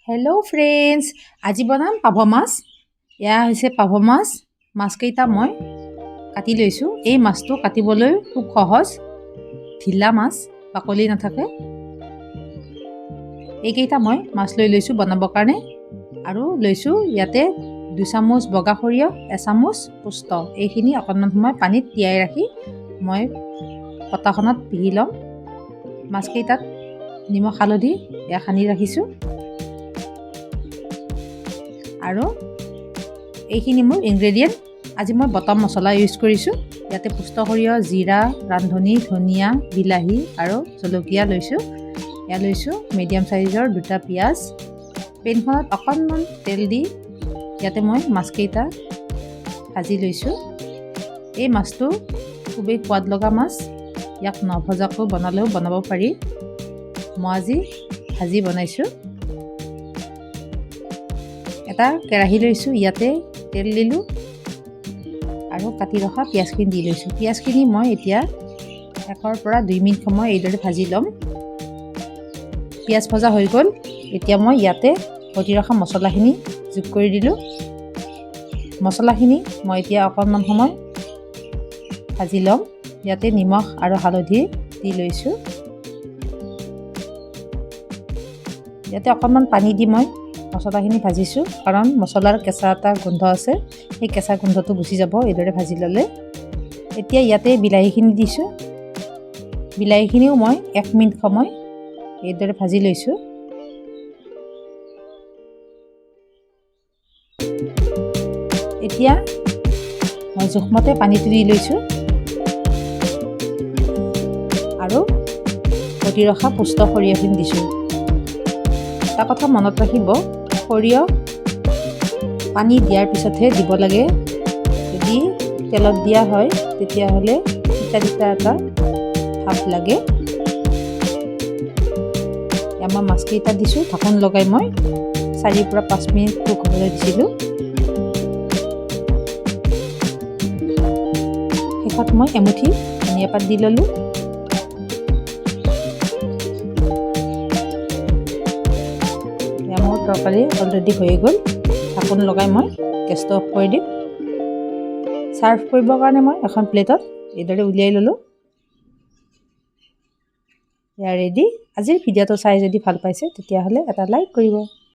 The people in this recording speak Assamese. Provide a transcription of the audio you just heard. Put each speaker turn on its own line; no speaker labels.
হেল্ল' ফ্ৰেণ্ডছ, আজি বনাম পাভ মাছ। এয়া হৈছে পাভ মাছ। মাছকেইটা মই কাটি লৈছোঁ। এই মাছটো কাটিবলৈ খুব সহজ, ঢিলা মাছ, বাকলি নাথাকে। এইকেইটা মই মাছ লৈ লৈছোঁ বনাবৰ কাৰণে। আৰু লৈছোঁ ইয়াতে 2 চামুচ বগা সৰিয়হ, 1 চামুচ পোস্ত। এইখিনি অকণমান সময় পানীত তিয়াই ৰাখি মই পটাখনত পিহি ল'ম। মাছকেইটাত নিমখ হালধি এয়া সানি ৰাখিছোঁ। আৰু এইখিনি মোৰ ইনগ্ৰেডিয়েণ্ট। আজি মই বটম মছলা ইউজ কৰিছোঁ। ইয়াতে পোস্ত সৰিয়হ, জিৰা, ৰান্ধনি, ধনিয়া, বিলাহী আৰু জলকীয়া লৈছোঁ। এয়া লৈছোঁ মিডিয়াম চাইজৰ 2টা পিঁয়াজ। পেনখনত অকণমান তেল দি ইয়াতে মই মাছকেইটা ভাজি লৈছোঁ। এই মাছটো খুবেই সোৱাদ লগা মাছ। ইয়াক নভজাকৈ বনালেও বনাব পাৰি। মই আজি ভাজি বনাইছোঁ। এটা কেৰাহী লৈছোঁ, ইয়াতে তেল দিলোঁ আৰু কাটি ৰখা পিঁয়াজখিনি দি লৈছোঁ। পিঁয়াজখিনি মই এতিয়া 1 পৰা 2 মিনিট সময় এইদৰে ভাজি ল'ম। পিঁয়াজ ভজা হৈ গ'ল। এতিয়া মই ইয়াতে ভটি ৰখা মছলাখিনি যোগ কৰি দিলোঁ। মছলাখিনি মই এতিয়া অকণমান সময় ভাজি ল'ম। ইয়াতে নিমখ আৰু হালধি দি লৈছোঁ। ইয়াতে অকণমান পানী দি মই মছলাখিনি ভাজিছোঁ, কাৰণ মছলাৰ কেঁচা এটা গোন্ধ আছে। সেই কেঁচা গোন্ধটো গুচি যাব এইদৰে ভাজি ল'লে। এতিয়া ইয়াতে বিলাহীখিনি দিছোঁ। বিলাহীখিনিও মই 1 মিনিট সময় এইদৰে ভাজি লৈছোঁ। এতিয়া মই জোখমতে পানীটো দি লৈছোঁ আৰু ভটি ৰখা পোস্ত সৰিয়হখিনি দিছোঁ। এটা কথা মনত ৰাখিব, সৰিয়হ পানী দিয়াৰ পিছতহে দিব লাগে। যদি তেলত দিয়া হয় তেতিয়াহ'লে তিতা এটা ভাৱ লাগে। মই মাছকেইটা দিছোঁ। ঢাকোন লগাই মই 4 পৰা 5 মিনিট কুক হ'বলৈ দিছিলোঁ। শেষত মই এমুঠি ধনিয়া পাত দি ল'লোঁ। মোৰ তৰকাৰী অলৰেডি হৈয়ে গ'ল। ঢাকোন লগাই মই গেছটো অফ কৰি দিম। ছাৰ্ভ কৰিবৰ কাৰণে মই এখন প্লেটত এইদৰে উলিয়াই ল'লোঁ। এয়া ৰেডি। আজিৰ ভিডিঅ'টো চাই যদি ভাল পাইছে তেতিয়াহ'লে এটা লাইক কৰিব।